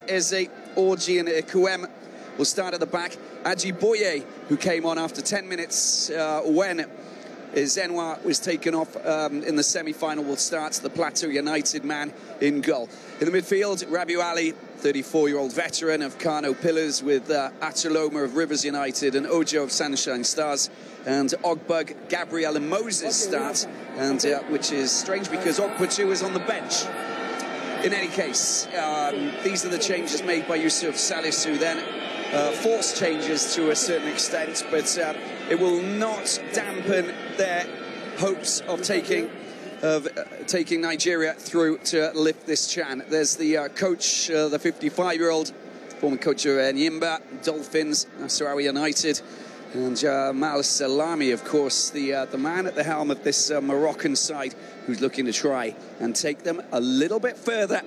Eze, Orji and Ikuem will start at the back. Ajiboye, who came on after 10 minutes when Zenwa was taken off in the semi-final, will start. The Plateau United man in goal. In the midfield, Rabiu Ali, 34-year-old veteran of Kano Pillars, with Atuloma of Rivers United and Ojo of Sunshine Stars. And Ogbug, Gabriel and Moses start, and which is strange because Ogbutu is on the bench. In any case, these are the changes made by Yusuf Salisu then. Forced changes to a certain extent, but it will not dampen their hopes of taking Nigeria through to lift this chan. There's the coach, the 55-year-old former coach of Nyimba, Dolphins, Nasarawa United, and Mal Salami, of course, the man at the helm of this Moroccan side, who's looking to try and take them a little bit further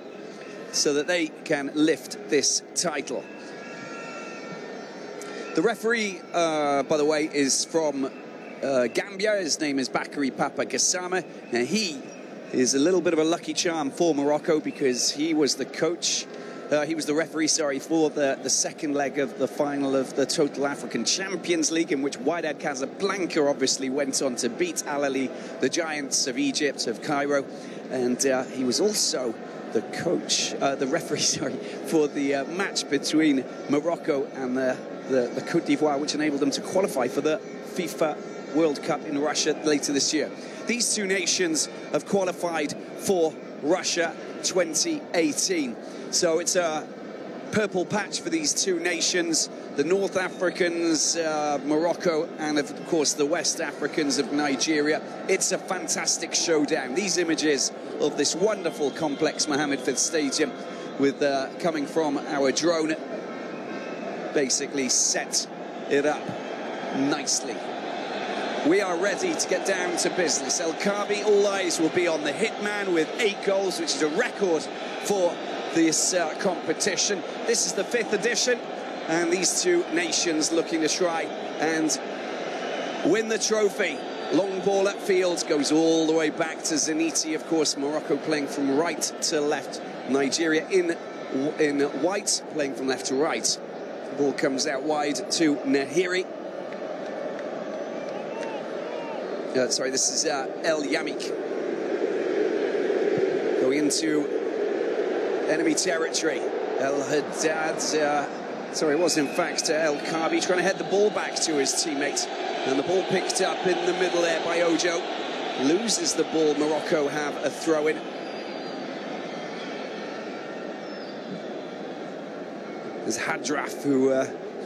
so that they can lift this title. The referee, by the way, is from Gambia. His name is Bakary Papa Gassama. Now, he is a little bit of a lucky charm for Morocco because he was the coach. He was the referee, sorry, for the second leg of the final of the Total African Champions League, in which Wydad Casablanca obviously went on to beat Al Ahly, the Giants of Egypt, of Cairo. And he was also the coach, the referee, sorry, for the match between Morocco and the Côte d'Ivoire, which enabled them to qualify for the FIFA World Cup in Russia later this year. These two nations have qualified for Russia 2018. So it's a purple patch for these two nations, the North Africans, Morocco, and of course the West Africans of Nigeria. It's a fantastic showdown. These images of this wonderful complex, Mohammed V Stadium, with coming from our drone, basically set it up nicely. We are ready to get down to business. El Kabi, all eyes will be on the hitman with 8 goals, which is a record for this competition. This is the 5th edition, and these two nations looking to try and win the trophy. Long ball upfield goes all the way back to Zeniti, of course. Morocco playing from right to left. Nigeria in white, playing from left to right. The ball comes out wide to Nahiri. Sorry, this is El Yamik going into enemy territory. El Haddad, sorry, it was in fact El Kabi trying to head the ball back to his teammate, and the ball picked up in the middle there by Ojo. Loses the ball. Morocco have a throw-in. There's Hadraf, who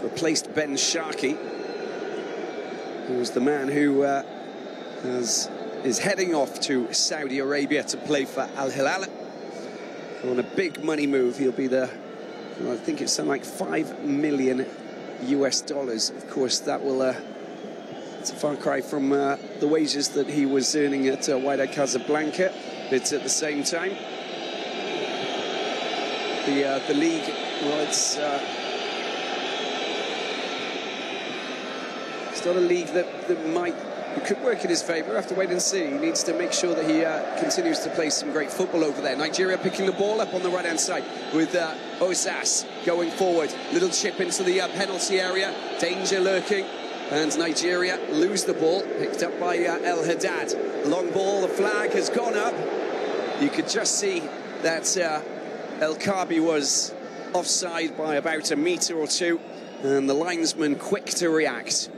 replaced Ben Sharkey, who was the man who is heading off to Saudi Arabia to play for Al Hilal on a big money move. He'll be the, well, I think it's something like $5 million US. Of course, that will it's a far cry from the wages that he was earning at Wydad Casablanca, but at the same time, the league, well, it's not a league that could work in his favour. We'll have to wait and see. He needs to make sure that he continues to play some great football over there. Nigeria picking the ball up on the right-hand side with Osas going forward. Little chip into the penalty area. Danger lurking. And Nigeria lose the ball. Picked up by El Haddad. Long ball. The flag has gone up. You could just see that El Kabi was offside by about a metre or two. And the linesman quick to react.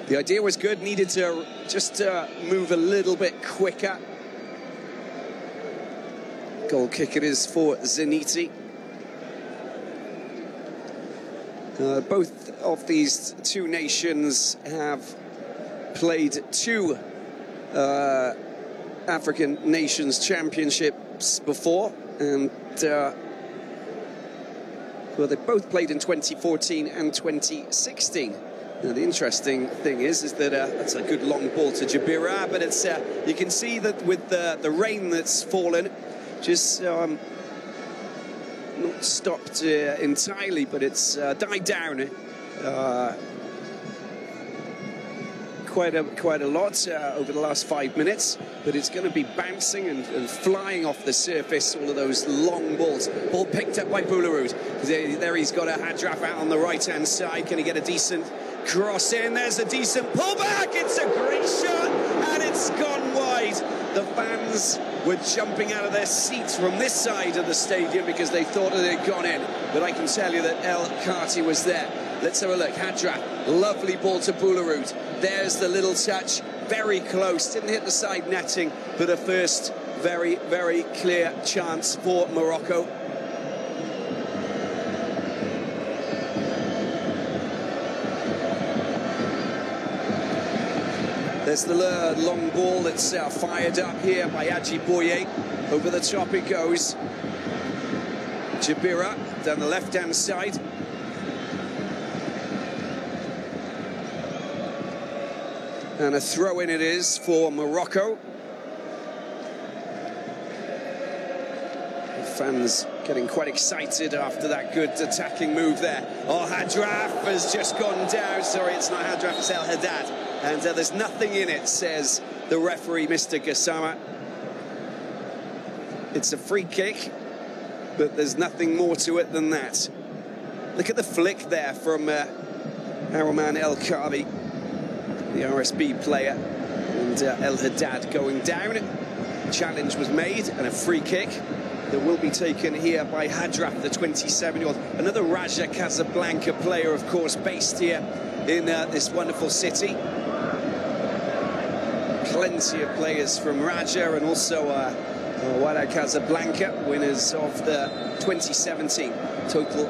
The idea was good, needed to just move a little bit quicker. Goal kick it is for Zeniti. Both of these two nations have played 2 African Nations Championships before, and well, they both played in 2014 and 2016. Now, the interesting thing is that that's a good long ball to Jabira, but it's you can see that with the rain that's fallen, just not stopped entirely, but it's died down quite a lot over the last 5 minutes, but it's going to be bouncing and flying off the surface, all of those long balls. Ball picked up by Boularud. There he's got a Hadraf out on the right-hand side. Can he get a decent cross in? There's a decent pullback. It's a great shot, and it's gone wide. The fans were jumping out of their seats from this side of the stadium because they thought it had gone in. But I can tell you that El Kati was there. Let's have a look. Hadraf, lovely ball to Boularud. There's the little touch, very close. Didn't hit the side netting, but a first very, very clear chance for Morocco. There's the long ball that's fired up here by Aji Boye. Over the top it goes. Jabira down the left-hand side. And a throw-in it is for Morocco. The fans getting quite excited after that good attacking move there. Oh, Hadraf has just gone down. Sorry, it's not Hadraf, it's El Haddad. And there's nothing in it, says the referee, Mr. Gassama. It's a free kick, but there's nothing more to it than that. Look at the flick there from our man El Kaabi, the RSB player, and El Haddad going down. Challenge was made and a free kick that will be taken here by Hadraf, the 27-year-old. Another Raja Casablanca player, of course, based here in this wonderful city. Plenty of players from Raja and also Wada Casablanca, winners of the 2017 total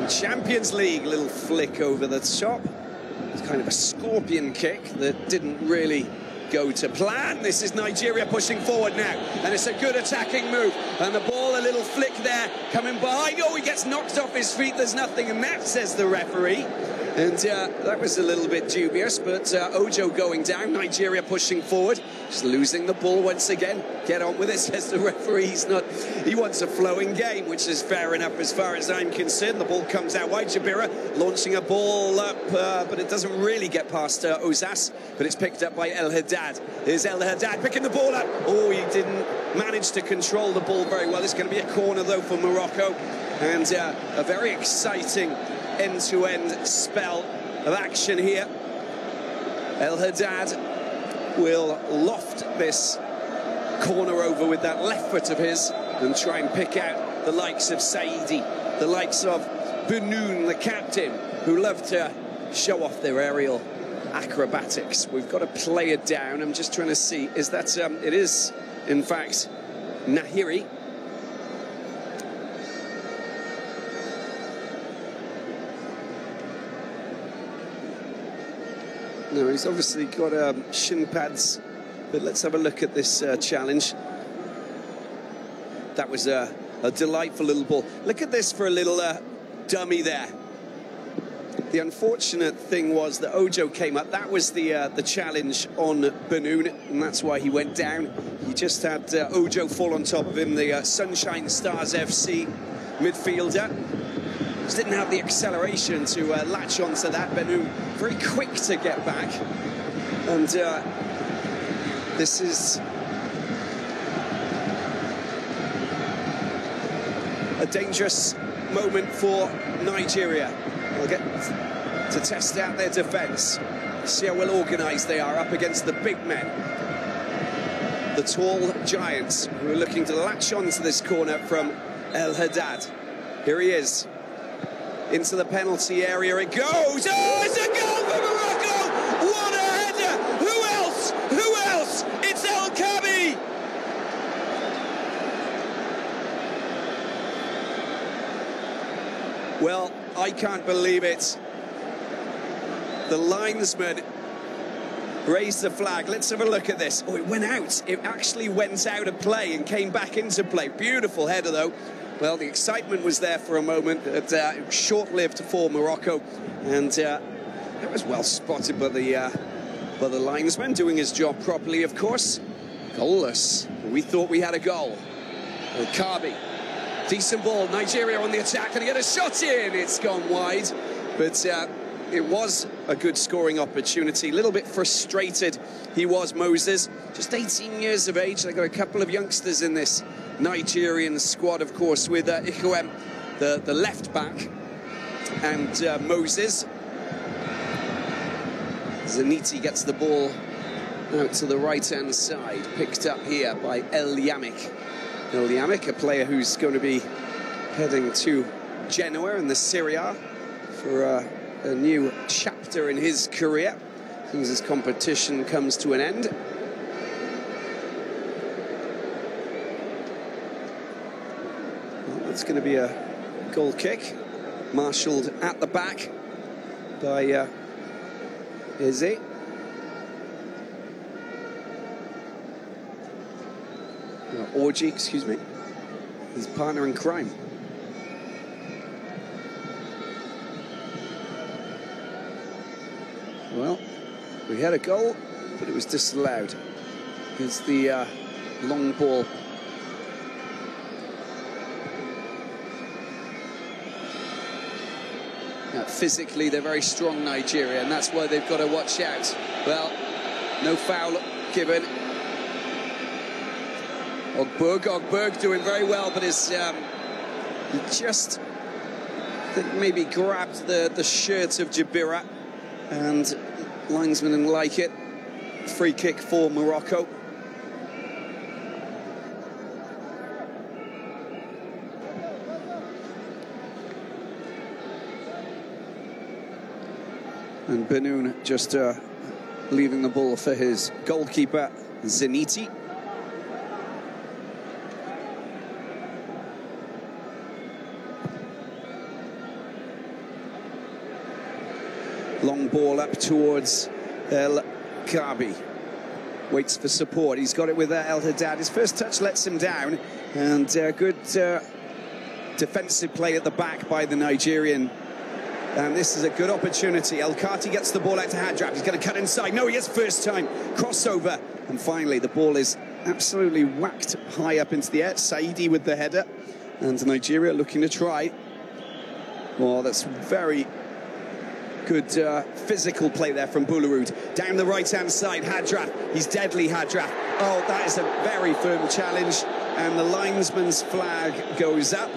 Champions League. Little flick over the top. It's kind of a scorpion kick that didn't really go to plan. This is Nigeria pushing forward now, and it's a good attacking move. And the ball, a little flick there, coming behind. Oh, he gets knocked off his feet. There's nothing in that, says the referee. And that was a little bit dubious, but Ojo going down, Nigeria pushing forward, just losing the ball once again. Get on with it, says the referee. He wants a flowing game, which is fair enough as far as I'm concerned. The ball comes out wide. Jabira launching a ball up, but it doesn't really get past Ozas, but it's picked up by El Haddad. Here's El Haddad picking the ball up. Oh, he didn't manage to control the ball very well. It's going to be a corner, though, for Morocco, and a very exciting end-to-end spell of action here. El Haddad will loft this corner over with that left foot of his and try and pick out the likes of Saidi, the likes of Benoun, the captain, who love to show off their aerial acrobatics. We've got a player down. I'm just trying to see, is that it is in fact Nahiri. No, he's obviously got shin pads, but let's have a look at this challenge. That was a delightful little ball. Look at this for a little dummy there. The unfortunate thing was that Ojo came up. That was the challenge on Benoun, and that's why he went down. He just had Ojo fall on top of him, the Sunshine Stars FC midfielder. Just didn't have the acceleration to latch onto that. Benoun very quick to get back, and this is a dangerous moment for Nigeria. They'll get to test out their defence, see how well organised they are up against the big men, the tall giants who are looking to latch onto this corner from El Haddad. Here he is. Into the penalty area it goes. Oh, it's a goal for Morocco! What a header! Who else? Who else? It's El Kaabi! Well, I can't believe it. The linesman raised the flag. Let's have a look at this. Oh, it went out. It actually went out of play and came back into play. Beautiful header, though. Well, the excitement was there for a moment. It was short-lived for Morocco, and it was well spotted by the linesman, doing his job properly, of course. Goalless. We thought we had a goal. El Kaabi, decent ball. Nigeria on the attack. Can he get a shot in? It's gone wide, but it was a good scoring opportunity. A little bit frustrated he was, Moses. Just 18 years of age. They've got a couple of youngsters in this Nigerian squad, of course, with Ikuem, the left back, and Moses. Zaniti gets the ball out to the right-hand side, picked up here by El Yamik. El Yamik, a player who's going to be heading to Genoa in the Serie A for a new chapter in his career as this competition comes to an end. Well, it's going to be a goal kick, marshalled at the back by Izzy. Orgy, excuse me, his partner in crime. Well, we had a goal, but it was disallowed. Here's the long ball. Now, physically, they're very strong, Nigeria, and that's why they've got to watch out. Well, no foul given. Ogberg doing very well, but he just, I think, maybe grabbed the shirt of Jabira, and linesman didn't like it. Free kick for Morocco. And Benoon just leaving the ball for his goalkeeper, Zaniti. Long ball up towards El Kabi. Waits for support. He's got it with El Haddad. His first touch lets him down. And good defensive play at the back by the Nigerian. And this is a good opportunity. El Kati gets the ball out to Hadrap. He's going to cut inside. No, he is first time. Crossover. And finally, the ball is absolutely whacked high up into the air. Saidi with the header. And Nigeria looking to try. Well, that's very good physical play there from Boularud. Down the right-hand side, Hadraf. He's deadly, Hadraf. Oh, that is a very firm challenge. And the linesman's flag goes up.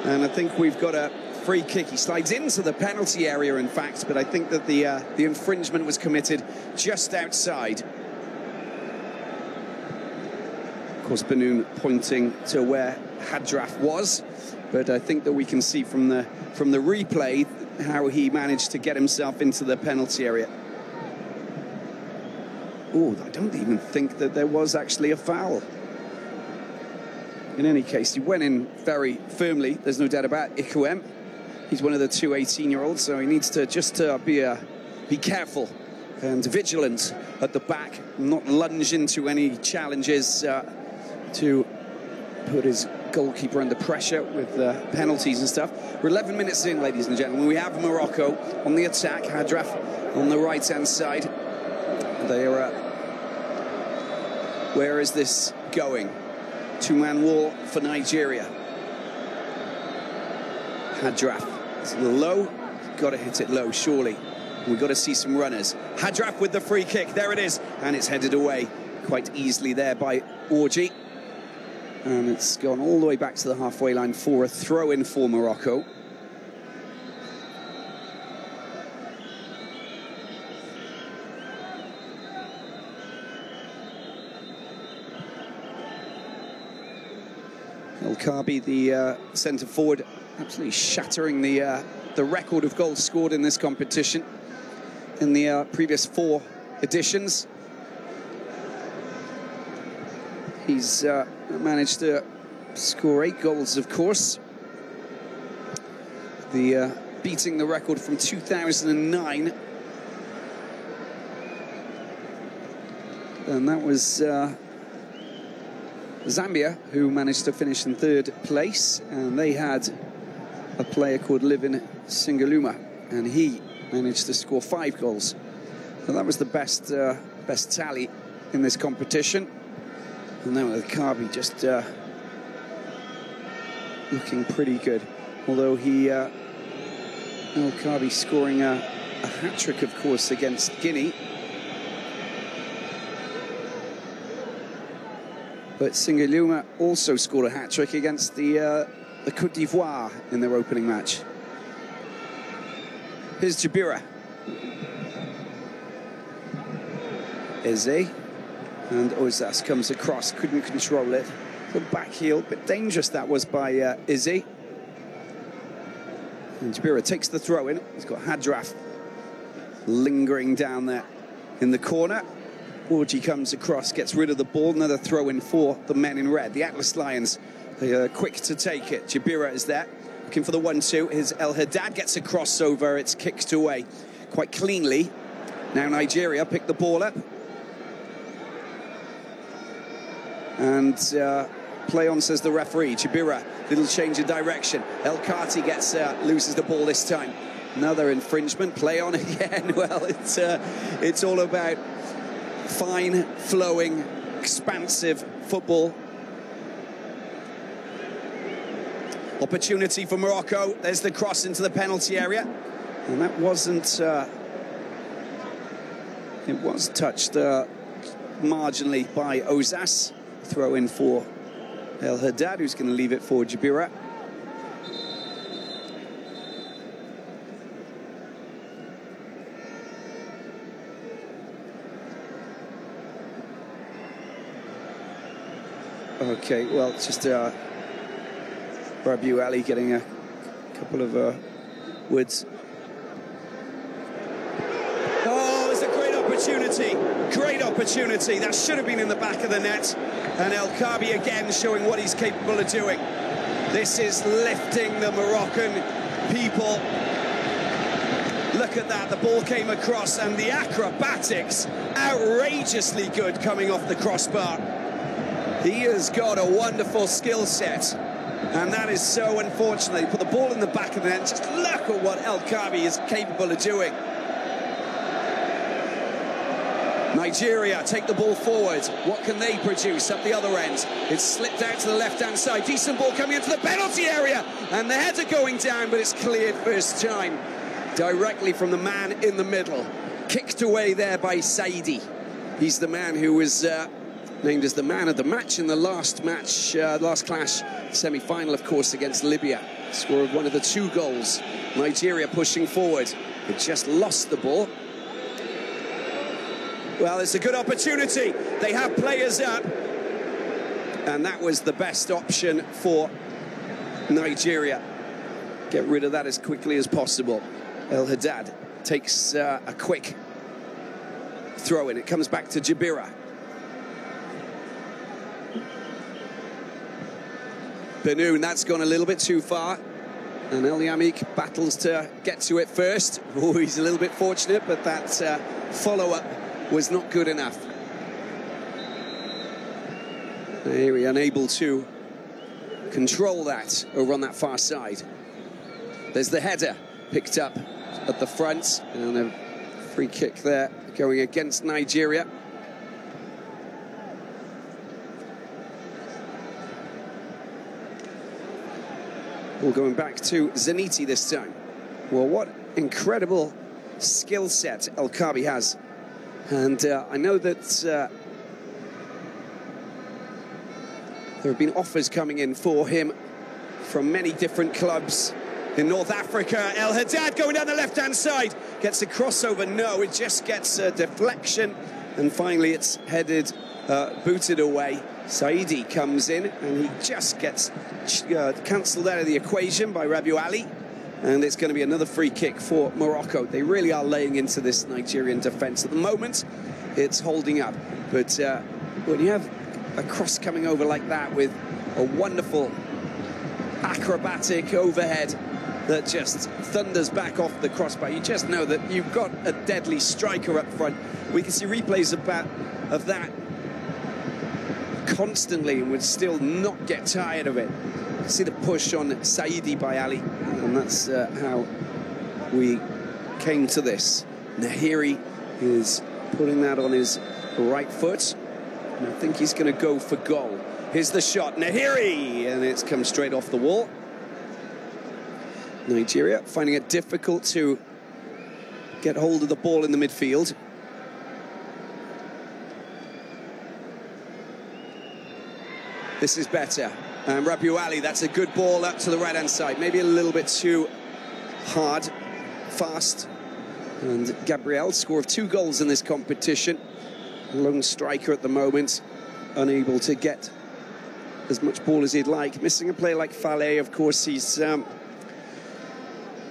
And I think we've got a free kick. He slides into the penalty area, in fact, but I think that the infringement was committed just outside. Of course, Benoon pointing to where Hadraf was, but I think that we can see from the replay how he managed to get himself into the penalty area. Oh, I don't even think that there was actually a foul. In any case, he went in very firmly, there's no doubt about it. Ikuem, he's one of the two 18-year-olds, so he needs to just be careful and vigilant at the back, not lunge into any challenges to put his goalkeeper under pressure with penalties and stuff. We're 11 minutes in, ladies and gentlemen. We have Morocco on the attack. Hadraf on the right-hand side. Where is this going? Two-man wall for Nigeria. Hadraf. It's a little low. Got to hit it low, surely. We've got to see some runners. Hadraf with the free kick. There it is. And it's headed away quite easily there by Orji. And it's gone all the way back to the halfway line for a throw-in for Morocco. El Kabi, the centre forward, absolutely shattering the record of goals scored in this competition in the previous 4 editions. He's managed to score 8 goals, of course. Beating the record from 2009. And that was Zambia, who managed to finish in 3rd place. And they had a player called Livin Singaluma, and he managed to score 5 goals. So that was the best tally in this competition. And now with Kabi just looking pretty good. Although El Kabi scoring a hat-trick, of course, against Guinea. But Singiluma also scored a hat-trick against the Côte d'Ivoire in their opening match. Here's Jabira. Eze. And Ozas comes across, couldn't control it. The back heel, bit dangerous that was by Izzy. And Jabira takes the throw in. He's got Hadraf lingering down there in the corner. Orji comes across, gets rid of the ball. Another throw in for the men in red. The Atlas Lions, they are quick to take it. Jabira is there, looking for the 1-2. His El Haddad gets a crossover. It's kicked away quite cleanly. Now Nigeria pick the ball up. And play on, says the referee. Jabira, little change of direction. El Kati loses the ball this time. Another infringement. Play on again. Well, it's all about fine, flowing, expansive football. Opportunity for Morocco. There's the cross into the penalty area. And that wasn't... it was touched marginally by Ozas. Throw in for El Haddad, who's going to leave it for Jabira. Okay, well, it's just Rabiu Ali getting a couple of words. Oh, it's a great opportunity. Great opportunity. That should have been in the back of the net. And El Kabi again showing what he's capable of doing. This is lifting the Moroccan people. Look at that. The ball came across and the acrobatics, outrageously good coming off the crossbar. He has got a wonderful skill set. And that is so unfortunate. He put the ball in the back of the net. Just look at what El Kabi is capable of doing. Nigeria take the ball forward. What can they produce up the other end? It's slipped out to the left-hand side. Decent ball coming into the penalty area. And the header going down, but it's cleared first time. Directly from the man in the middle. Kicked away there by Saidi. He's the man who was named as the man of the match in the last clash, semi-final, of course, against Libya. Scored one of the 2 goals. Nigeria pushing forward. They just lost the ball. Well, it's a good opportunity. They have players up. And that was the best option for Nigeria. Get rid of that as quickly as possible. El Haddad takes a quick throw in. It comes back to Jabira. Benoon, that's gone a little bit too far. And El Yamik battles to get to it first. Oh, he's a little bit fortunate, but that follow-up was not good enough. Here, unable to control that over on that far side. There's the header picked up at the front, and a free kick there going against Nigeria. Ball going back to Zaniti this time. Well, what incredible skill set El Kabi has. And I know that there have been offers coming in for him from many different clubs in North Africa. El Haddad going down the left-hand side. Gets a crossover. No, it just gets a deflection. And finally it's headed, booted away. Saidi comes in and he just gets cancelled out of the equation by Rabiu Ali. And it's going to be another free kick for Morocco. They really are laying into this Nigerian defence. At the moment, it's holding up. But when you have a cross coming over like that with a wonderful acrobatic overhead that just thunders back off the crossbar, you just know that you've got a deadly striker up front. We can see replays of that constantly and would still not get tired of it. See the push on Saidi by Ali, and that's how we came to this. Nahiri is putting that on his right foot, and I think he's going to go for goal. Here's the shot, Nahiri, and it's come straight off the wall. Nigeria finding it difficult to get hold of the ball in the midfield. This is better. And Rabiu Ali, that's a good ball up to the right-hand side. Maybe a little bit too hard, fast. And Gabriel, score of 2 goals in this competition. Lone striker at the moment, unable to get as much ball as he'd like. Missing a player like Fale, of course, he's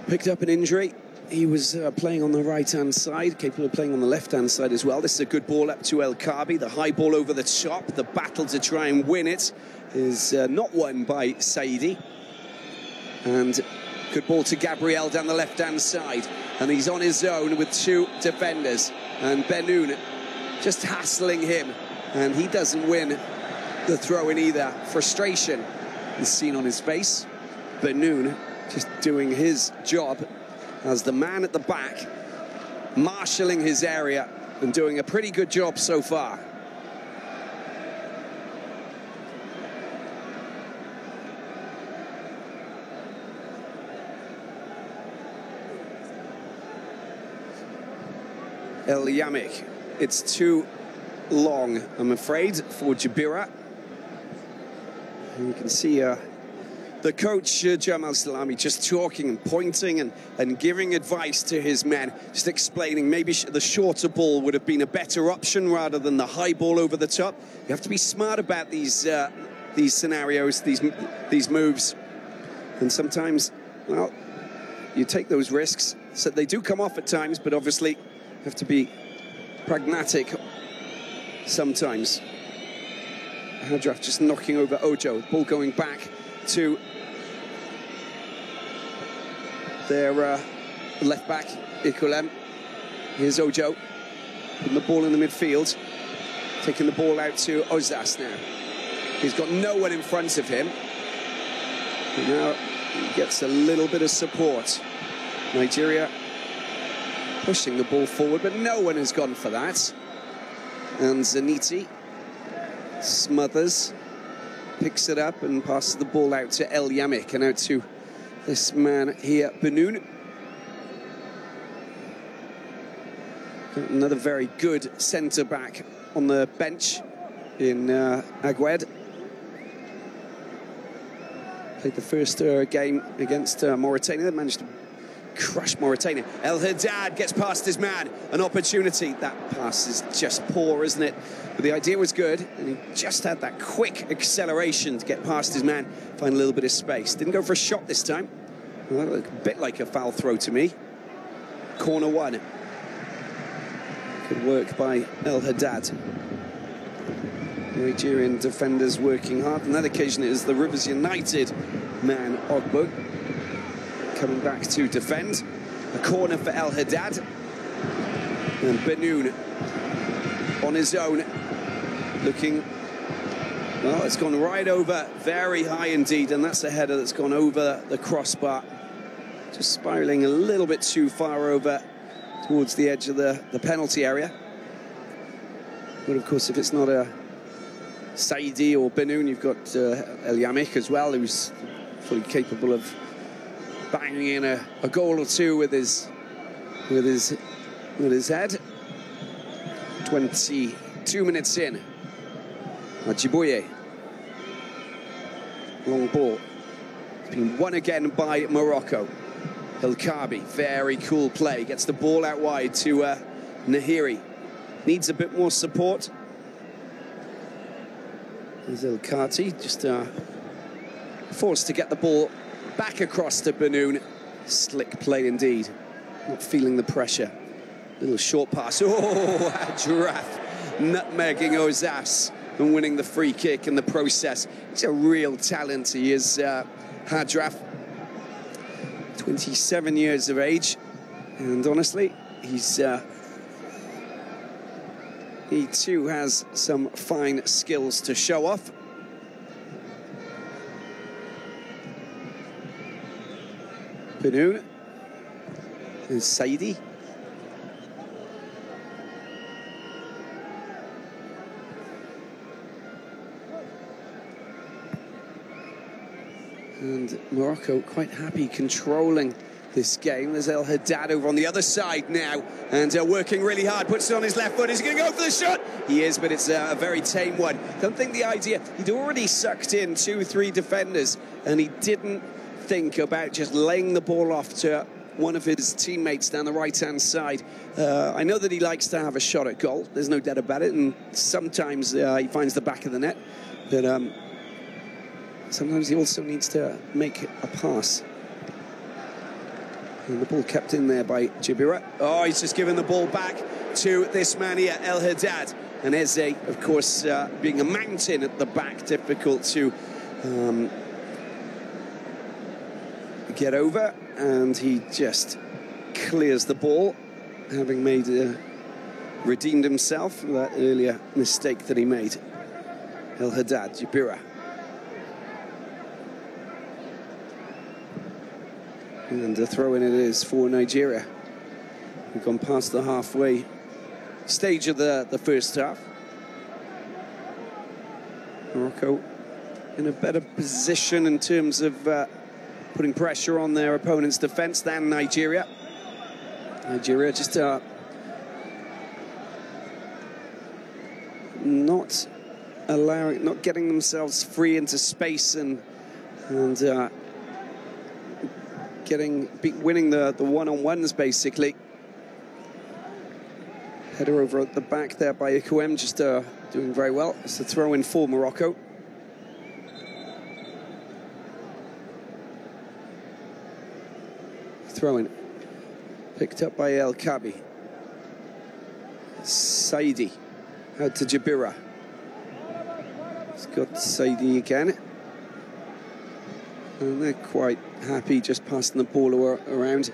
picked up an injury. He was playing on the right-hand side, capable of playing on the left-hand side as well. This is a good ball up to El Kaabi. The high ball over the top. The battle to try and win it is not won by Saidi. And good ball to Gabriel down the left-hand side. And he's on his own with 2 defenders. And Benoun just hassling him. And he doesn't win the throw-in either. Frustration is seen on his face. Benoun just doing his job as the man at the back, marshalling his area and doing a pretty good job so far. El Yamik, it's too long, I'm afraid, for Jabira. And you can see the coach, Jamal Salami, just talking and pointing and giving advice to his men, just explaining maybe the shorter ball would have been a better option rather than the high ball over the top. You have to be smart about these scenarios, these moves. And sometimes, well, you take those risks. So they do come off at times, but obviously you have to be pragmatic sometimes. Hadraf just knocking over Ojo. Ball going back to their left back, Ikulem. Here's Ojo, putting the ball in the midfield, taking the ball out to Ozas now. He's got no one in front of him. And now he gets a little bit of support. Nigeria pushing the ball forward, but no one has gone for that. And Zaniti smothers, picks it up and passes the ball out to El Yamik and out to this man here, Benoun. Got another very good centre-back on the bench in Agued. Played the first game against Mauritania. They managed to crush Mauritania. El Haddad gets past his man. An opportunity. That pass is just poor, isn't it? But the idea was good, and he just had that quick acceleration to get past his man, find a little bit of space. Didn't go for a shot this time. Well, that looked a bit like a foul throw to me. Corner 1. Good work by El Haddad. Nigerian defenders working hard. On that occasion, it is the Rivers United man, Ogbo, coming back to defend. A corner for El Haddad. And Benoun on his own, looking, well, it's gone right over, very high indeed, and that's a header that's gone over the crossbar. Just spiralling a little bit too far over towards the edge of the penalty area. But of course, if it's not a Saidi or Benoun, you've got El Yamik as well, who's fully capable of banging in a goal or two with his head. 22 minutes in. Ajiboye. Long ball. It's been won again by Morocco. El Kaabi, very cool play. Gets the ball out wide to Nahiri. Needs a bit more support. There's El Kati, just forced to get the ball back across to Benoun. Slick play indeed. Not feeling the pressure. Little short pass. Oh, Hadraf nutmegging Ozas and winning the free kick in the process. He's a real talent. He is Hadraf. 27 years of age. And honestly, he too has some fine skills to show off. Benoun. There's Saidi. And Morocco quite happy controlling this game. There's El Haddad over on the other side now, and working really hard, puts it on his left foot. Is he going to go for the shot? He is, but it's a very tame one. Don't think the idea, he'd already sucked in 2-3 defenders, and he didn't think about just laying the ball off to one of his teammates down the right-hand side. I know that he likes to have a shot at goal, there's no doubt about it, and sometimes he finds the back of the net, but sometimes he also needs to make a pass. And the ball kept in there by Jabira. Oh, he's just given the ball back to this man here, El Haddad. And Eze, of course, being a mountain at the back, difficult to get over. And he just clears the ball, having redeemed himself from that earlier mistake that he made. El Haddad, Jabira. And a throw-in it is for Nigeria. We've gone past the halfway stage of the first half. Morocco in a better position in terms of putting pressure on their opponent's defence than Nigeria. Nigeria just not getting themselves free into space and winning the one-on-ones, basically. Header over at the back there by Ikuem, just doing very well. It's a throw-in for Morocco. Throw-in picked up by El Kabi. Saidi out to Jabira. He's got Saidi again. And they're quite happy just passing the ball around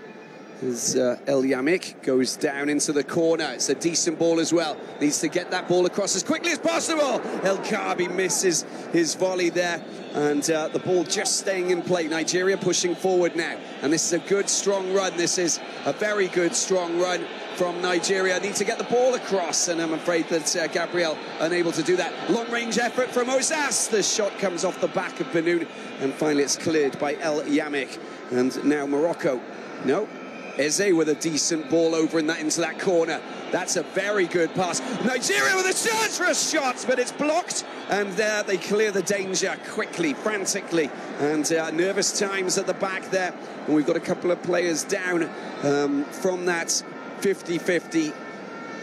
as El Yamik goes down into the corner. It's a decent ball as well. Needs to get that ball across as quickly as possible. El Kabi misses his volley there, and the ball just staying in play. Nigeria pushing forward now, and this is a good, strong run. This is a very good, strong run from Nigeria. Need to get the ball across, and I'm afraid that Gabriel unable to do that. Long-range effort from Ozas. The shot comes off the back of Benoun, and finally it's cleared by El Yamik. And now Morocco. No. Eze with a decent ball over into that corner. That's a very good pass. Nigeria with a chance for a shot, but it's blocked. And there they clear the danger quickly, frantically. And nervous times at the back there. And we've got a couple of players down from that 50-50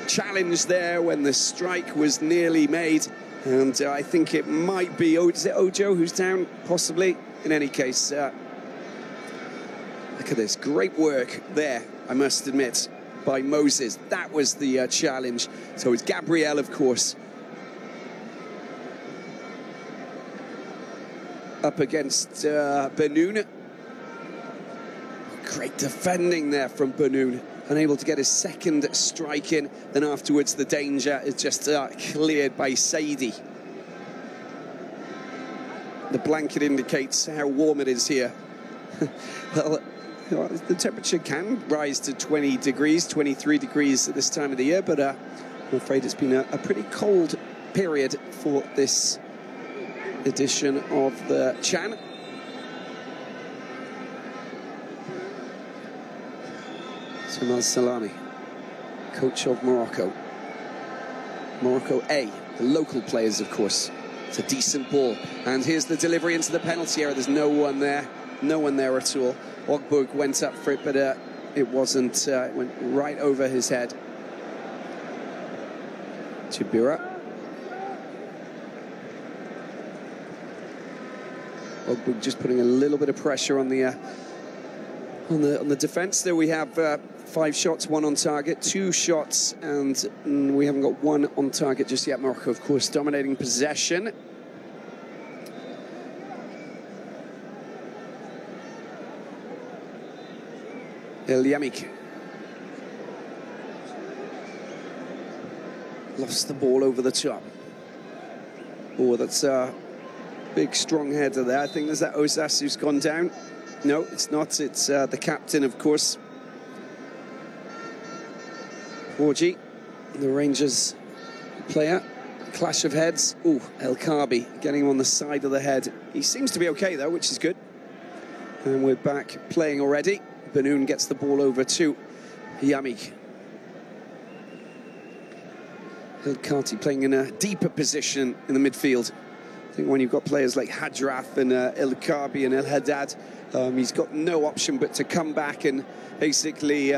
challenge there when the strike was nearly made. And I think it might be, is it Ojo who's down? Possibly. In any case, look at this, great work there, I must admit, by Moses. That was the challenge. So it's Gabriel, of course, up against Benoun. Great defending there from Benoun, unable to get his second strike in. Then afterwards, the danger is just cleared by Saidi. The blanket indicates how warm it is here. Well, the temperature can rise to 20 degrees, 23 degrees at this time of the year, but I'm afraid it's been a pretty cold period for this edition of the Chan. Samal Salami, coach of Morocco. Morocco A, the local players, of course. It's a decent ball. And here's the delivery into the penalty area. There's no one there. No one there at all. Ogburg went up for it, but it wasn't. It went right over his head. Jabira. Ogburg just putting a little bit of pressure on the defence. There we have 5 shots, 1 on target, 2 shots, and we haven't got 1 on target just yet. Morocco, of course, dominating possession. El Yamik lost the ball over the top. Oh, that's a big, strong header there. I think there's that Ozas who's gone down. No, it's not. It's the captain, of course. Orji, the Rangers player. Clash of heads. Oh, El Kabi getting him on the side of the head. He seems to be okay, though, which is good. And we're back playing already. Benoun gets the ball over to Yamik. El Kati playing in a deeper position in the midfield. I think when you've got players like Hadraf and El Karbi and El Haddad, he's got no option but to come back and basically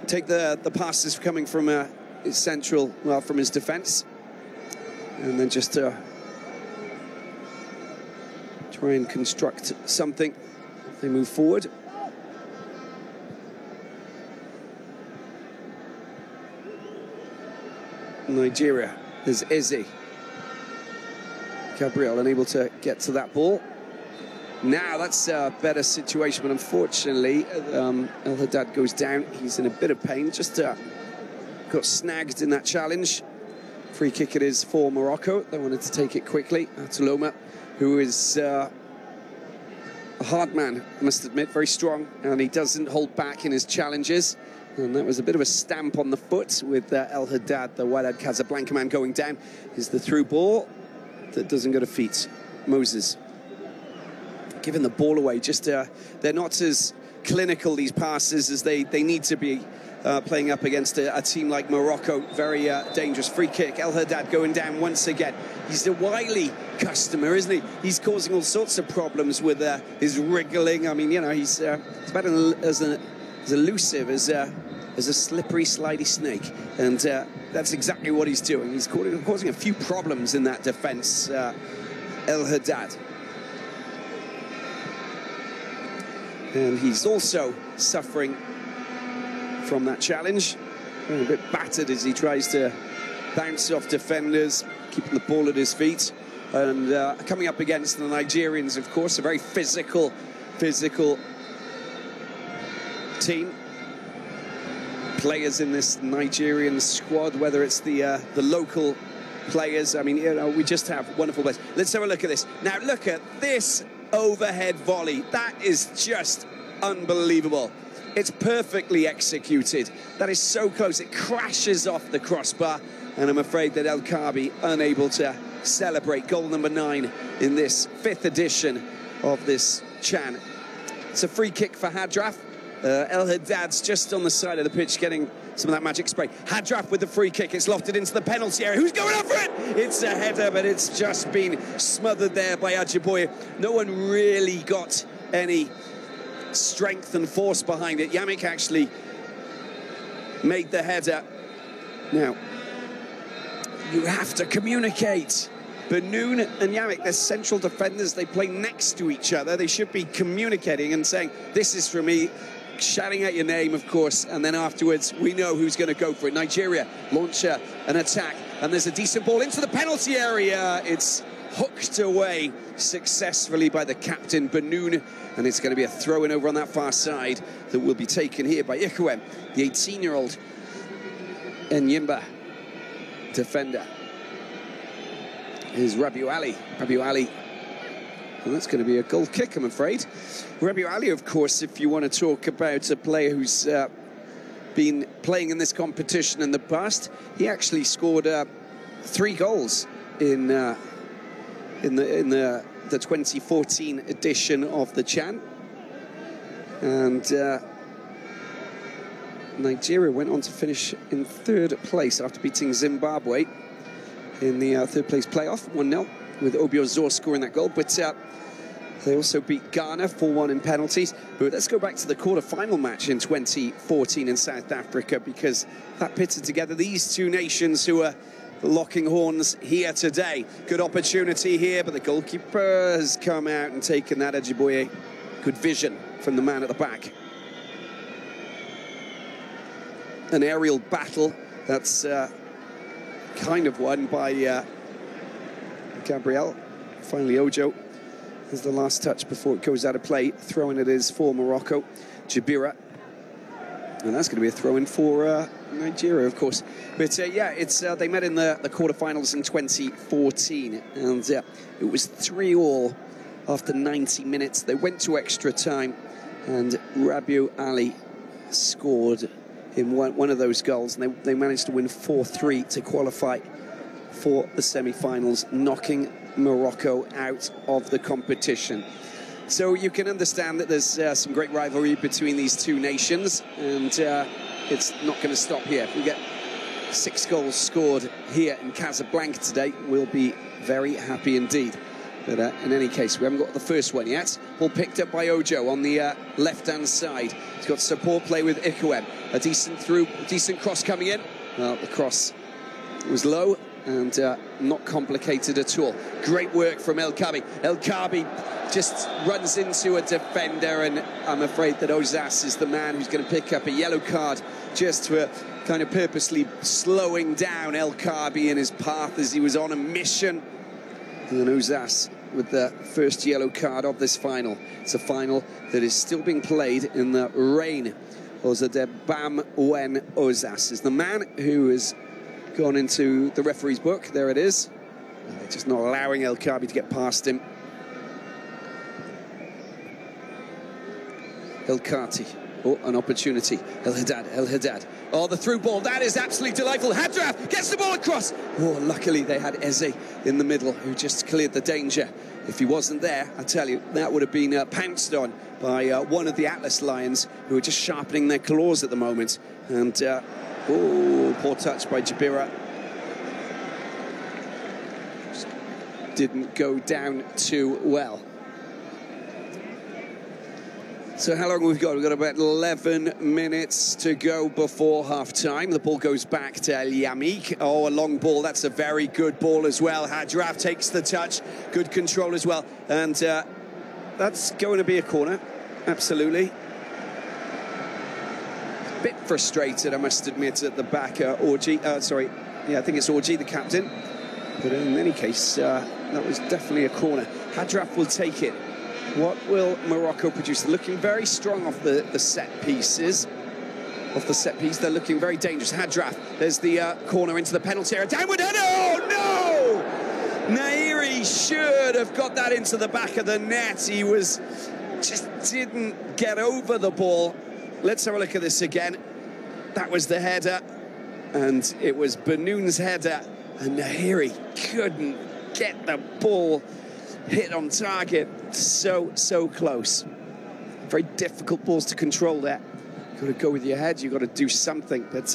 take the passes coming from his central, well, from his defence, and then just try and construct something as they move forward. Nigeria, there's Eze. Gabriel unable to get to that ball. Now that's a better situation, but unfortunately El Haddad goes down. He's in a bit of pain, just got snagged in that challenge. Free kick it is for Morocco. They wanted to take it quickly. Atuloma, who is a hard man, I must admit, very strong, and he doesn't hold back in his challenges. And that was a bit of a stamp on the foot with El Haddad, the Wydad Casablanca man, going down. Is the through ball that doesn't go to feet. Moses giving the ball away. Just they're not as clinical, these passes, as they need to be playing up against a team like Morocco. Very dangerous. Free kick. El Haddad going down once again. He's a wily customer, isn't he? He's causing all sorts of problems with his wriggling. I mean, you know, he's about as elusive as a slippery, slidey snake, and that's exactly what he's doing. He's causing a few problems in that defence, El Haddad. And he's also suffering from that challenge. A bit battered as he tries to bounce off defenders, keeping the ball at his feet. And coming up against the Nigerians, of course, a very physical team. Players in this Nigerian squad, whether it's the local players, I mean, you know, we just have wonderful players. Let's have a look at this. Now, look at this overhead volley. That is just unbelievable. It's perfectly executed. That is so close. It crashes off the crossbar, and I'm afraid that El Karbi unable to celebrate goal number 9 in this 5th edition of this Chan. It's a free kick for Hadraf. El Haddad's just on the side of the pitch getting some of that magic spray. Hadraf with the free kick. It's lofted into the penalty area. Who's going up for it? It's a header, but it's just been smothered there by Ajiboye. No one really got any strength and force behind it. Yamik actually made the header. Now, you have to communicate. Benoun and Yamik, they're central defenders. They play next to each other. They should be communicating and saying, this is for me, shouting out your name, of course, and then afterwards we know who's going to go for it. Nigeria launch an attack, and there's a decent ball into the penalty area. It's hooked away successfully by the captain, Benoun, and it's going to be a throw-in over on that far side that will be taken here by Ikwem, the 18-year-old Enyimba defender. Here's Rabiu Ali. Rabiu Ali. Well, that's going to be a goal kick, I'm afraid. Rabiu Ali, of course, if you want to talk about a player who's been playing in this competition in the past, he actually scored 3 goals in the 2014 edition of the Chan. And Nigeria went on to finish in 3rd place after beating Zimbabwe in the 3rd place playoff, 1-0, with Obiozor scoring that goal. But they also beat Ghana 4-1 in penalties. But let's go back to the quarter-final match in 2014 in South Africa, because that pitted together these two nations who are locking horns here today. Good opportunity here, but the goalkeeper has come out and taken that. Ajiboye, good vision from the man at the back. An aerial battle that's kind of won by Gabriel. Finally, Ojo has the last touch before it goes out of play. Throw-in it is for Morocco. Jabira. And that's going to be a throw-in for Nigeria, of course. But yeah, it's they met in the quarterfinals in 2014, and it was 3-3 after 90 minutes. They went to extra time, and Rabiu Ali scored in one of those goals, and they managed to win 4-3 to qualify for the semi-finals, knocking Morocco out of the competition. So you can understand that there's some great rivalry between these two nations, and it's not going to stop here. If we get 6 goals scored here in Casablanca today, we'll be very happy indeed. But in any case, we haven't got the first one yet. Ball picked up by Ojo on the left-hand side. He's got support play with Ikuem. A decent cross coming in. Well, the cross was low and not complicated at all. Great work from El Kaabi. El Kaabi just runs into a defender, and I'm afraid that Ozas is the man who's going to pick up a yellow card just for kind of purposely slowing down El Kaabi in his path as he was on a mission. And Ozas with the first yellow card of this final. It's a final that is still being played in the rain. Ozadebam Wen Ozas is the man who has gone into the referee's book. There it is. They're just not allowing El Kaabi to get past him. El Kati. Oh, an opportunity. El Haddad. Oh, the through ball. That is absolutely delightful. Hadraf gets the ball across. Oh, luckily they had Eze in the middle who just cleared the danger. If he wasn't there, I tell you, that would have been pounced on by one of the Atlas Lions, who are just sharpening their claws at the moment. And, oh, poor touch by Jabira. Just didn't go down too well. So how long we've got? We've got about 11 minutes to go before half-time. The ball goes back to Yamik. Oh, a long ball. That's a very good ball as well. Hadraf takes the touch. Good control as well. And that's going to be a corner. Absolutely. A bit frustrated, I must admit, at the back. Orji. Sorry. Yeah, I think it's Orji, the captain. But in any case, that was definitely a corner. Hadraf will take it. What will Morocco produce? They're looking very strong off the set pieces. Off the set piece, they're looking very dangerous. Hadraf, there's the corner into the penalty area. Downward header! Oh, no! Nairi should have got that into the back of the net. He just didn't get over the ball. Let's have a look at this again. That was the header, and it was Benoun's header, and Nairi couldn't get the ball hit on target. So close. Very difficult balls to control there. You've got to go with your head, you've got to do something. But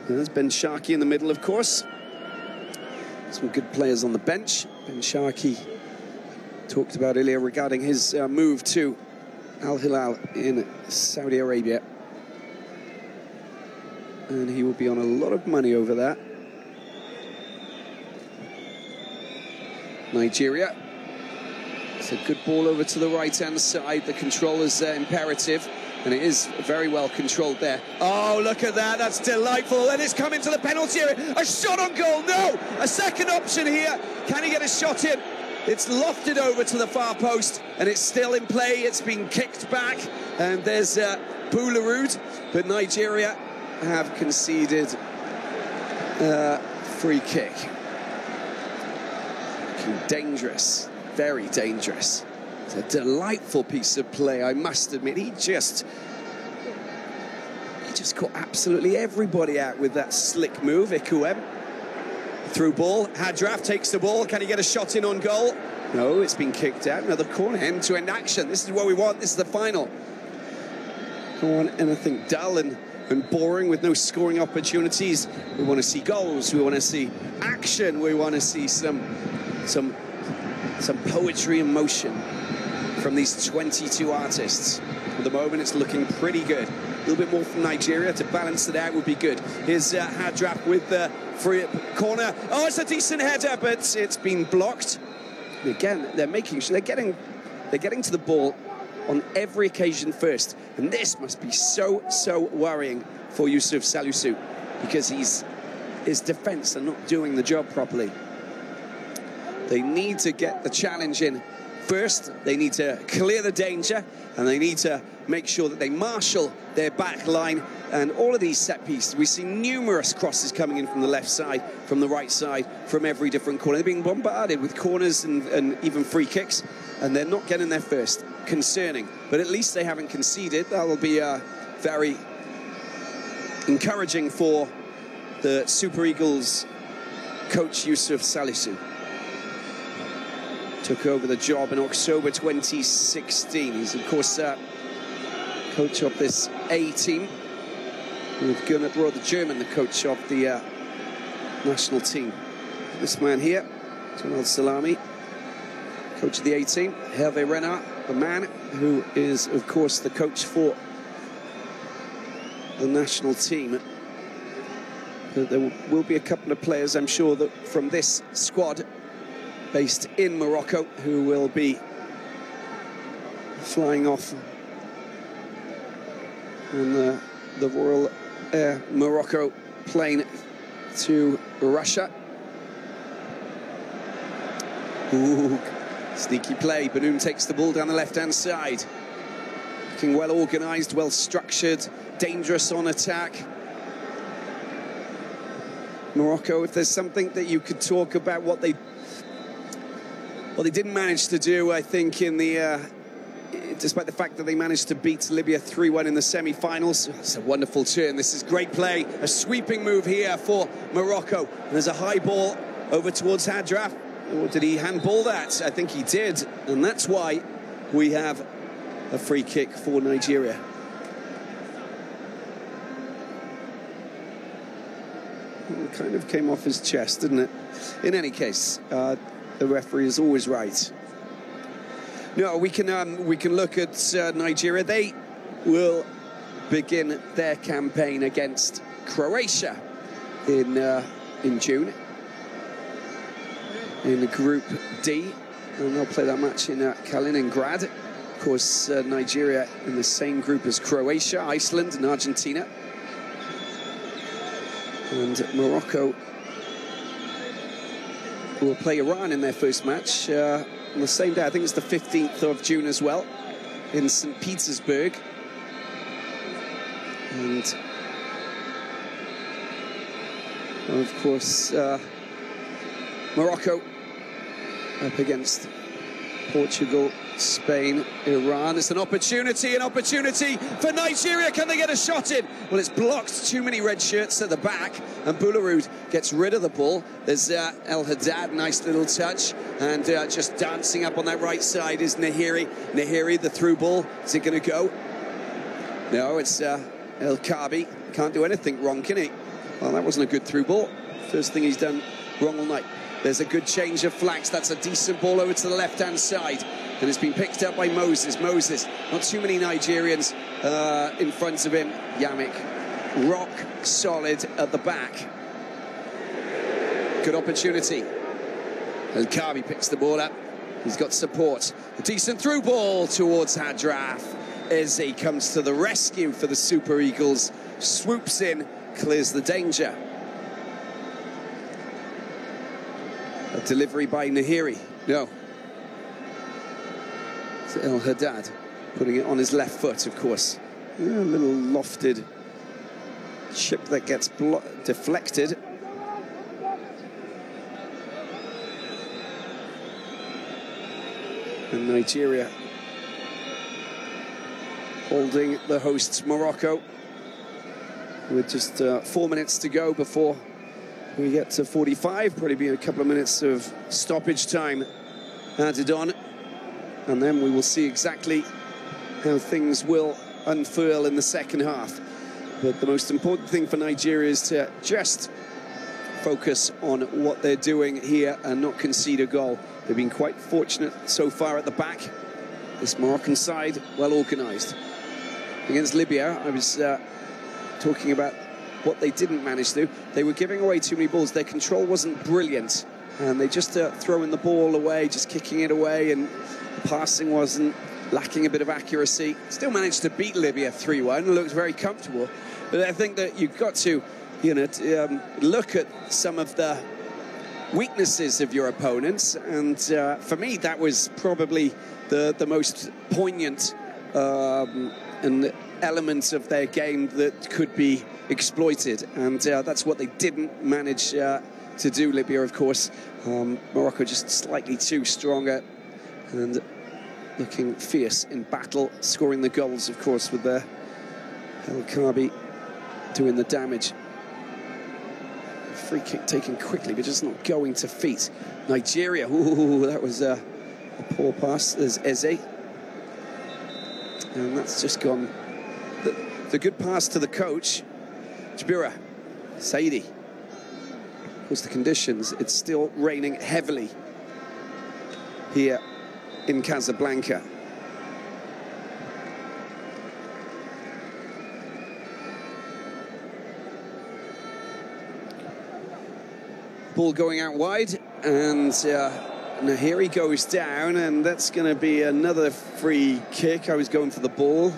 there's Ben Sharkey in the middle, of course. Some good players on the bench. Ben Sharkey talked about earlier regarding his move to Al Hilal in Saudi Arabia. And he will be on a lot of money over there. Nigeria. It's a good ball over to the right-hand side. The control is imperative, and it is very well controlled there. Oh, look at that. That's delightful. And it's coming to the penalty area. A shot on goal. No! A second option here. Can he get a shot in? It's lofted over to the far post, and it's still in play. It's been kicked back, and there's Boularud. But Nigeria have conceded free kick. Looking dangerous. Very dangerous. It's a delightful piece of play, I must admit. He just caught absolutely everybody out with that slick move. Ikuem. Through ball. Hadraf takes the ball. Can he get a shot in on goal? No, it's been kicked out. Another corner. End-to-end action. This is what we want. This is the final. Don't want anything dull and boring with no scoring opportunities. We want to see goals. We want to see action. We want to see some poetry and motion from these 22 artists. At the moment, it's looking pretty good. A little bit more from Nigeria to balance it out would be good. Here's Hadraf with the free corner. Oh, it's a decent header, but it's been blocked. Again, they're making sure they're getting to the ball on every occasion first, and this must be so worrying for Yusuf Salisu, because his defence are not doing the job properly. They need to get the challenge in first. They need to clear the danger, and they need to make sure that they marshal their back line. And all of these set pieces, we see numerous crosses coming in from the left side, from the right side, from every different corner. They're being bombarded with corners and even free kicks, and they're not getting there first. Concerning, but at least they haven't conceded. That will be very encouraging for the Super Eagles coach Yusuf Salisu. took over the job in October 2016. He's, of course, coach of this A team, with Gernot Rohr, the German, the coach of the national team. This man here, Jamal Salami, coach of the A team. Hervé Renard, the man who is, of course, the coach for the national team. But there will be a couple of players, I'm sure, that from this squad based in Morocco who will be flying off on the Royal Air Morocco plane to Russia. Ooh, sneaky play. Benoun takes the ball down the left-hand side. Looking well organised, well structured, dangerous on attack. Morocco, if there's something that you could talk about what they didn't manage to do, I think, in the despite the fact that they managed to beat Libya 3-1 in the semi-finals. It's a wonderful turn. This is great play, a sweeping move here for Morocco. And there's a high ball over towards Hadraf. Or did he handball that? I think he did, and that's why we have a free kick for Nigeria. It kind of came off his chest, didn't it? In any case, the referee is always right. No, we can look at Nigeria. They will begin their campaign against Croatia in June in Group D, and they'll play that match in Kaliningrad. Of course, Nigeria in the same group as Croatia, Iceland, and Argentina. And Morocco will play Iran in their first match on the same day. I think it's the 15th of June as well, in St. Petersburg. And of course, Morocco up against Portugal, Spain, Iran. It's an opportunity for Nigeria. Can they get a shot in? Well, it's blocked. Too many red shirts at the back, and Boularud gets rid of the ball. There's El Haddad, nice little touch, and just dancing up on that right side is Nahiri. Nahiri, the through ball. Is it going to go? No, it's El Kabi. Can't do anything wrong, can he? Well, that wasn't a good through ball. First thing he's done wrong all night. There's a good change of flanks. That's a decent ball over to the left-hand side. And it's been picked up by Moses. Moses, not too many Nigerians in front of him. Yamik, rock solid at the back. Good opportunity. El Kabi picks the ball up. He's got support. A decent through ball towards Hadraf. Eze comes to the rescue for the Super Eagles. Swoops in, clears the danger. A delivery by Nahiri. No. It's El Haddad putting it on his left foot, of course. Yeah, a little lofted chip that gets deflected. And Nigeria holding the hosts Morocco with just 4 minutes to go before we get to 45. Probably be a couple of minutes of stoppage time added on, and then we will see exactly how things will unfurl in the second half. But the most important thing for Nigeria is to just focus on what they're doing here and not concede a goal. They've been quite fortunate so far at the back. This Moroccan side, well organised. Against Libya, I was talking about what they didn't manage to do. They were giving away too many balls. Their control wasn't brilliant, and they just throwing the ball away, just kicking it away, and the passing wasn't, lacking a bit of accuracy. Still managed to beat Libya 3-1. Looked very comfortable. But I think that you've got to, look at some of the weaknesses of your opponents, and for me that was probably the most poignant and elements of their game that could be exploited, and that's what they didn't manage to do. Libya, of course. Morocco just slightly too stronger and looking fierce in battle, scoring the goals, of course, with the El Kabi doing the damage. Free kick taken quickly, but just not going to feet. Nigeria, ooh, that was A poor pass. There's Eze. And that's just gone. The good pass to the coach, Jabira Saidi. Of course, the conditions, it's still raining heavily here in Casablanca. Ball going out wide, and now here he goes down, and that's going to be another free kick. I was going for the ball.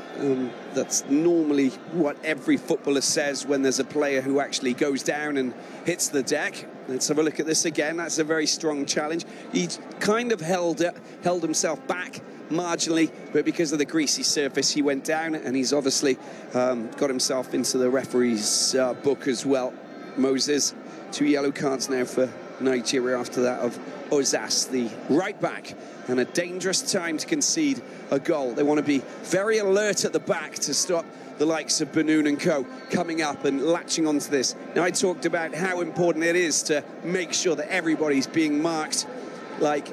That's normally what every footballer says when there's a player who actually goes down and hits the deck. Let's have a look at this again. That's a very strong challenge. He kind of held himself back marginally, but because of the greasy surface, he went down, and he's obviously got himself into the referee's book as well. Moses, 2 yellow cards now for Nigeria after that of Ozas, the right back, and a dangerous time to concede a goal. They want to be very alert at the back to stop the likes of Benoon and co coming up and latching onto this. Now, I talked about how important it is to make sure that everybody's being marked like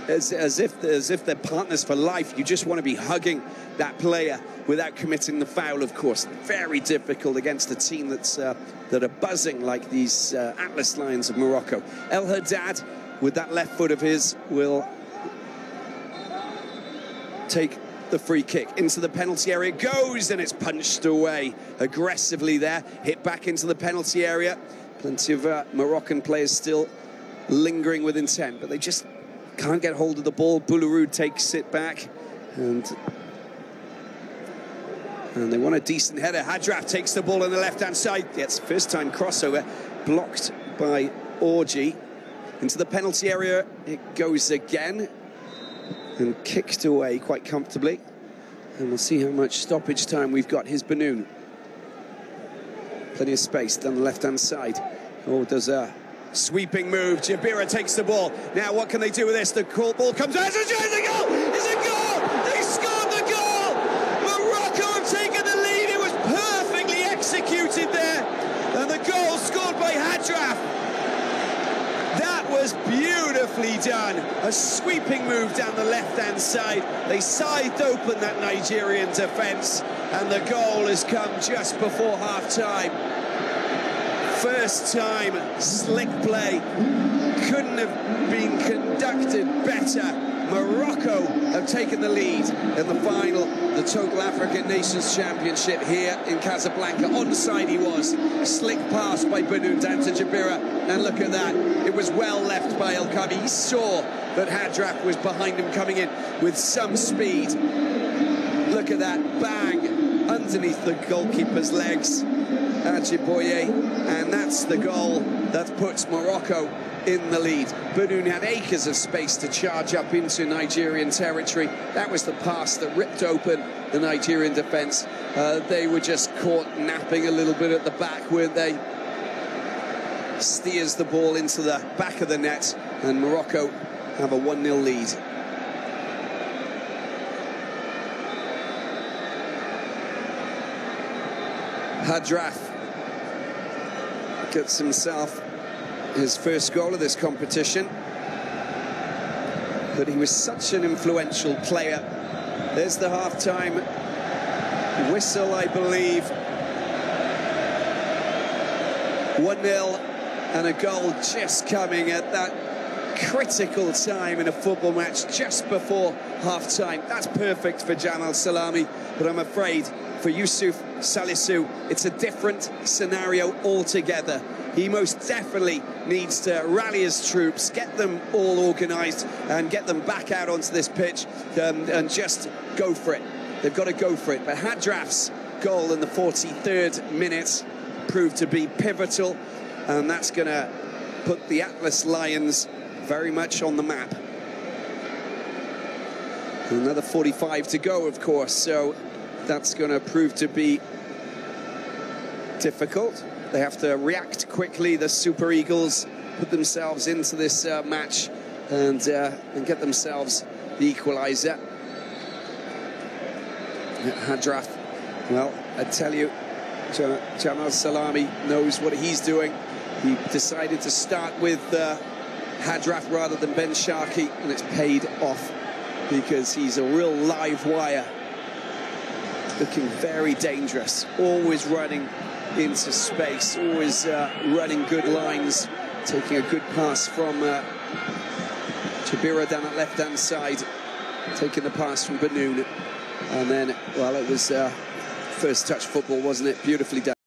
as if they're partners for life. You just want to be hugging that player without committing the foul, of course. Very difficult against a team that's that are buzzing like these Atlas Lions of Morocco. El Haddad, with that left foot of his, will take the free kick. Into the penalty area goes, and it's punched away aggressively there. Hit back into the penalty area. Plenty of Moroccan players still lingering with intent, but they just can't get hold of the ball. Boulourou takes it back, and they want a decent header. Hadraf takes the ball on the left-hand side. Gets first-time crossover, blocked by Orji. Into the penalty area it goes again, and kicked away quite comfortably. And we'll see how much stoppage time we've got. Here's Benoon. Plenty of space down the left-hand side. Oh, there's a sweeping move. Jabira takes the ball. Now, what can they do with this? The ball comes out. It's a goal! It's a goal! They scored the goal! Morocco have taken the lead. It was perfectly executed there. And the goal scored by Hadraf. That was beautifully done. A sweeping move down the left-hand side. They scythed open that Nigerian defence, and the goal has come just before half-time. First time, slick play. Couldn't have been conducted better. Morocco have taken the lead in the final, the Total African Nations Championship here in Casablanca. Onside he was. Slick pass by Benoon down to Jabira. And look at that. It was well left by El Kabi. He saw that Hadraf was behind him coming in with some speed. Look at that. Bang. Underneath the goalkeeper's legs. Ajiboye. And that's the goal that puts Morocco in the lead. Benoon had acres of space to charge up into Nigerian territory. That was the pass that ripped open the Nigerian defence. They were just caught napping a little bit at the back, weren't they? Steers the ball into the back of the net, and Morocco have a 1-0 lead. Hadraf gets himself his first goal of this competition, but he was such an influential player. There's the half-time whistle, I believe. 1-0, and a goal just coming at that critical time in a football match, just before half-time. That's perfect for Jamal Salami, but I'm afraid for Yusuf Salisu, it's a different scenario altogether. He most definitely needs to rally his troops, get them all organised, and get them back out onto this pitch and just go for it. They've got to go for it. But Hadraf's goal in the 43rd minute proved to be pivotal, and that's going to put the Atlas Lions very much on the map. Another 45 to go, of course, so that's going to prove to be difficult. They have to react quickly. The Super Eagles put themselves into this match and get themselves the equaliser. Hadraf, well, I tell you, Jamal Salami knows what he's doing. He decided to start with Hadrath rather than Ben Sharkey, and it's paid off because he's a real live wire, looking very dangerous, always running into space, always running good lines, taking a good pass from Chabira down that left-hand side, taking the pass from Banoun, and then, well, it was first touch football, wasn't it? Beautifully done.